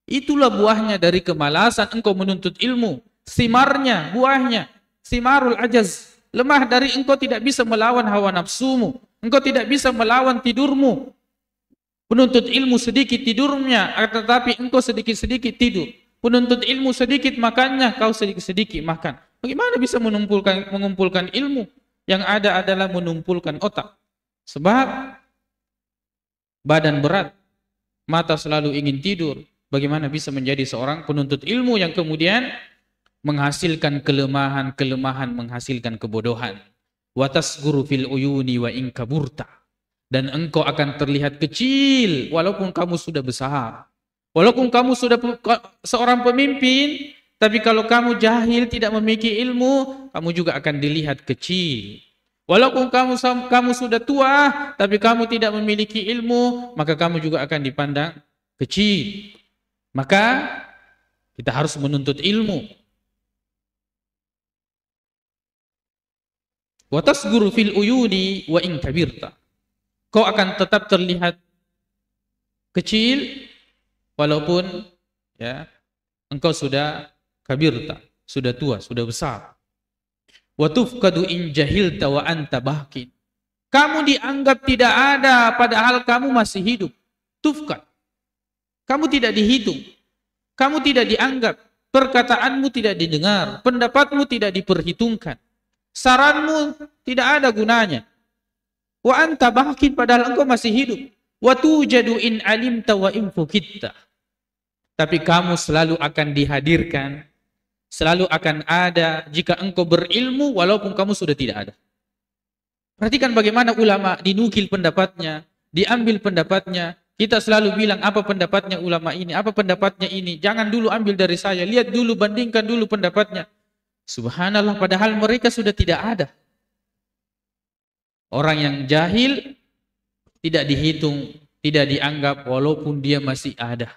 A: Itulah buahnya dari kemalasan engkau menuntut ilmu. Simarnya, buahnya, simarul ajaz. Lemah dari engkau tidak bisa melawan hawa nafsumu. Engkau tidak bisa melawan tidurmu. Penuntut ilmu sedikit tidurnya, tetapi engkau sedikit-sedikit tidur. Penuntut ilmu sedikit makannya, kau sedikit-sedikit makan. Bagaimana bisa mengumpulkan ilmu? Yang ada adalah menumpulkan otak. Sebab badan berat, mata selalu ingin tidur. Bagaimana bisa menjadi seorang penuntut ilmu yang kemudian menghasilkan kelemahan menghasilkan kebodohan. Watasguru fil uyuni wa in kaburta. Dan engkau akan terlihat kecil walaupun kamu sudah besar. Walaupun kamu sudah seorang pemimpin, tapi kalau kamu jahil, tidak memiliki ilmu, kamu juga akan dilihat kecil. Walaupun kamu sudah tua, tapi kamu tidak memiliki ilmu, maka kamu juga akan dipandang kecil. Maka kita harus menuntut ilmu. Wa tasguru fil uyuni wa in kabirta. Kau akan tetap terlihat kecil walaupun ya engkau sudah kabirta, sudah tua, sudah besar. Wa tufqadu in jahilta wa anta bahkin. Kamu dianggap tidak ada padahal kamu masih hidup. Tufqad. Kamu tidak dihitung. Kamu tidak dianggap. Perkataanmu tidak didengar, pendapatmu tidak diperhitungkan. Saranmu tidak ada gunanya. Wa anta bahkin padahal engkau masih hidup. Wa tujadu in alimta wa in fukitta. Tapi kamu selalu akan dihadirkan, selalu akan ada jika engkau berilmu walaupun kamu sudah tidak ada. Perhatikan bagaimana ulama dinukil pendapatnya, diambil pendapatnya. Kita selalu bilang apa pendapatnya ulama ini, apa pendapatnya ini. Jangan dulu ambil dari saya, lihat dulu, bandingkan dulu pendapatnya. Subhanallah, padahal mereka sudah tidak ada. Orang yang jahil tidak dihitung, tidak dianggap walaupun dia masih ada.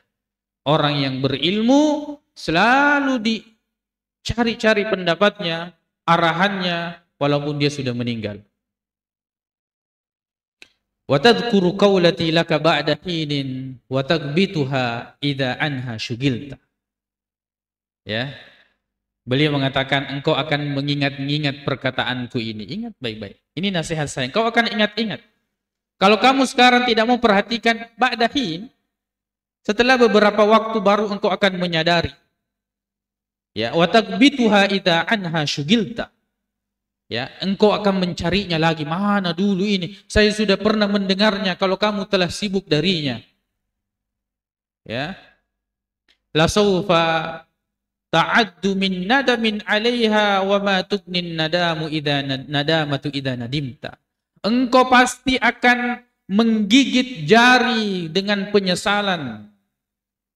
A: Orang yang berilmu selalu dicari-cari pendapatnya, arahannya walaupun dia sudah meninggal. Wa tadhkuru qawlati laka ba'da hinin wa taghbituha idza anha syugilta. Ya. Beliau mengatakan engkau akan mengingat-ingat perkataanku ini. Ingat baik-baik. Ini nasihat saya. Engkau akan ingat-ingat. Kalau kamu sekarang tidak mau perhatikan ba'dahin, setelah beberapa waktu baru engkau akan menyadari. Ya, wa taghbituha idza anha syugilta. Ya, engkau akan mencarinya lagi. Mana dulu ini? Saya sudah pernah mendengarnya kalau kamu telah sibuk darinya. Ya. La sawfa ta'addu min nadamin 'alaiha wa ma tughnin nadamatu idza nadimta. Engkau pasti akan menggigit jari dengan penyesalan.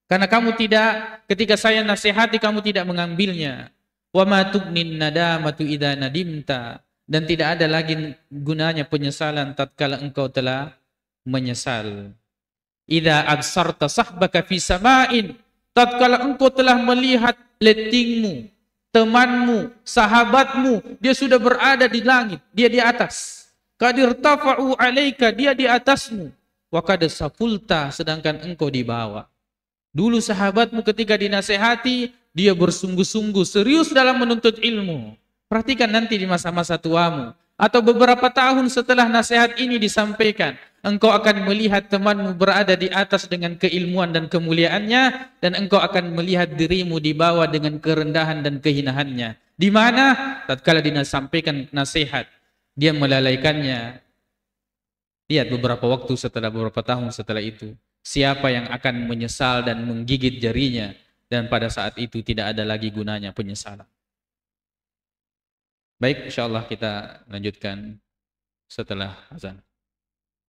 A: Karena kamu tidak, ketika saya nasihati kamu tidak mengambilnya. Wa ma tughnin nadamatu idza nadimta. Dan tidak ada lagi gunanya penyesalan tatkala engkau telah menyesal. Idza absarta sahbaka fi sama'in. Tatkala engkau telah melihat lettingmu, temanmu, sahabatmu, dia sudah berada di langit, dia di atas. Qadir tafa'u alaika, dia di atasmu. Wa qad safulta, sedangkan engkau di bawah. Dulu sahabatmu ketika dinasehati, dia bersungguh-sungguh serius dalam menuntut ilmu. Perhatikan nanti di masa-masa tuamu atau beberapa tahun setelah nasihat ini disampaikan, engkau akan melihat temanmu berada di atas dengan keilmuan dan kemuliaannya, dan engkau akan melihat dirimu di bawah dengan kerendahan dan kehinaannya. Di mana tatkala disampaikan nasihat, dia melalaikannya. Lihat beberapa waktu setelah, beberapa tahun setelah itu, siapa yang akan menyesal dan menggigit jarinya, dan pada saat itu tidak ada lagi gunanya penyesalan. Baik, insyaallah kita lanjutkan setelah azan.